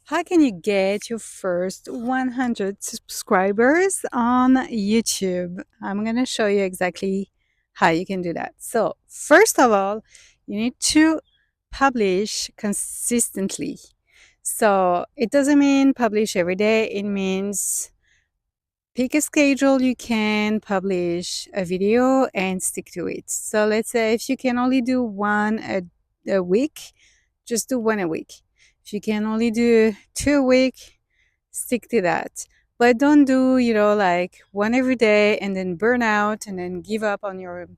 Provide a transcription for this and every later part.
How can you get your first 100 subscribers on YouTube? I'm going to show you exactly how you can do that. So, first of all, you need to publish consistently. So, it doesn't mean publish every day, it means pick a schedule you can publish a video and stick to it. So, let's say if you can only do one a week, just do one a week. If you can only do two a week, stick to that. But don't do, like one every day and then burn out and then give up on your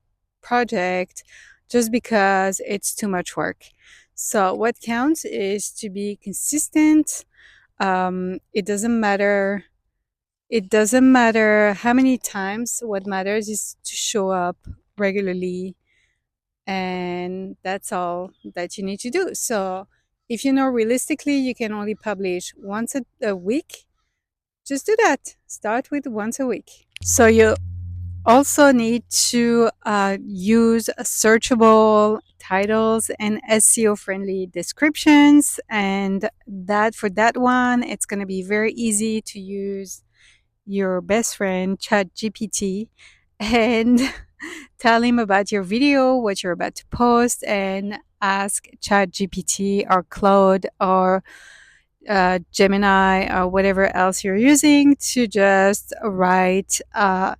project just because it's too much work. So, what counts is to be consistent. It doesn't matter. It doesn't matter how many times. What matters is to show up regularly, and that's all that you need to do. So, if you know realistically you can only publish once a week, just do that. Start with once a week. So you also need to use searchable titles and SEO friendly descriptions. And that for that one, it's going to be very easy to use your best friend, ChatGPT, and tell him about your video, what you're about to post, and ask ChatGPT or Claude or Gemini or whatever else you're using to just write a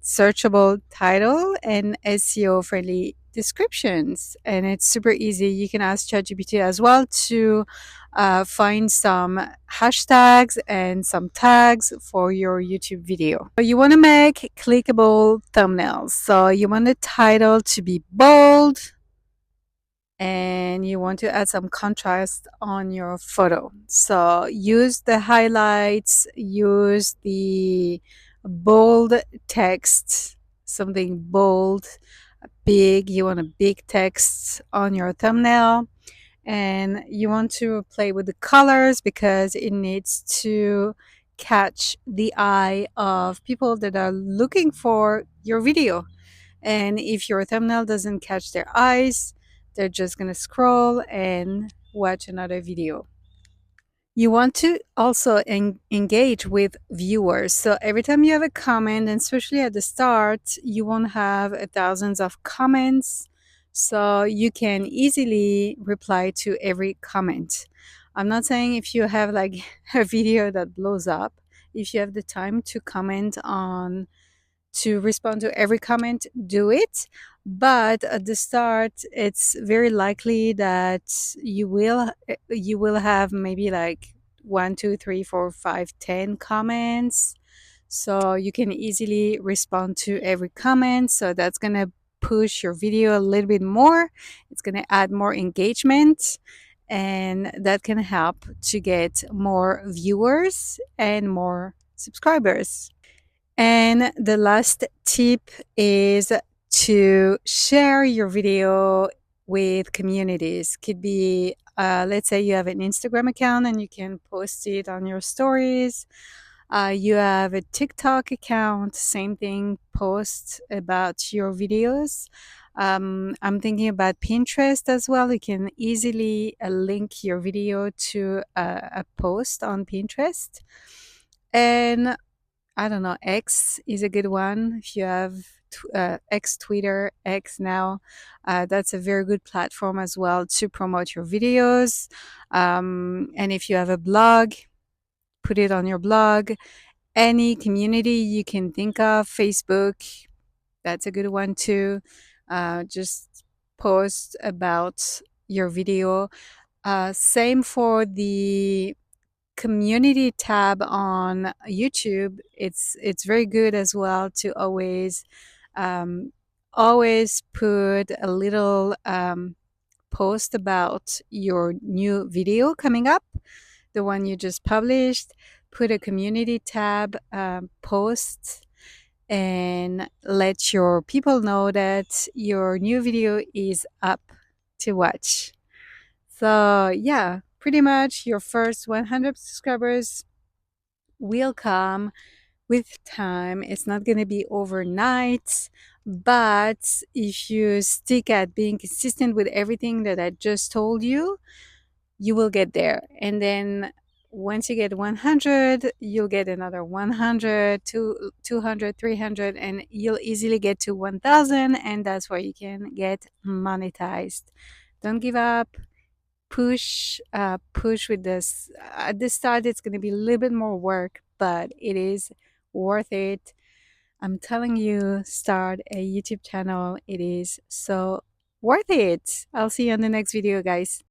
searchable title and SEO friendly descriptions. And it's super easy. You can ask ChatGPT as well to find some hashtags and some tags for your YouTube video. So you want to make clickable thumbnails. So you want the title to be bold, and you want to add some contrast on your photo. So use the highlights, use the bold text, something bold, big. You want a big text on your thumbnail. And you want to play with the colors because it needs to catch the eye of people that are looking for your video. And if your thumbnail doesn't catch their eyes, they're just going to scroll and watch another video. You want to also engage with viewers. So every time you have a comment, and especially at the start, you won't have thousands of comments. So you can easily reply to every comment. I'm not saying if you have like a video that blows up, if you have the time to comment on to respond to every comment, do it. But at the start, it's very likely that you will have maybe like 1, 2, 3, 4, 5, 10 comments. So you can easily respond to every comment. So that's gonna push your video a little bit more. It's gonna add more engagement, and that can help to get more viewers and more subscribers. And the last tip is to share your video with communities. Could be, let's say you have an Instagram account and you can post it on your stories. You have a TikTok account, same thing, post about your videos. I'm thinking about Pinterest as well. You can easily link your video to a post on Pinterest. And I don't know, X is a good one. If you have X, Twitter, X now, that's a very good platform as well to promote your videos. And if you have a blog, put it on your blog. Any community you can think of, Facebook, that's a good one too. Just post about your video. Same for the community tab on YouTube. It's very good as well to um, always put a little post about your new video coming up, the one you just published. Put a community tab post and let your people know that your new video is up to watch. So, yeah, pretty much your first 100 subscribers will come with time. It's not going to be overnight, but if you stick at being consistent with everything that I just told you, you will get there. And then once you get 100, you'll get another 100, 200, 300, and you'll easily get to 1000. And that's where you can get monetized. Don't give up. Push with this. At the start, it's going to be a little bit more work, but it is worth it. I'm telling you, start a YouTube channel. It is so worth it. I'll see you on the next video, guys.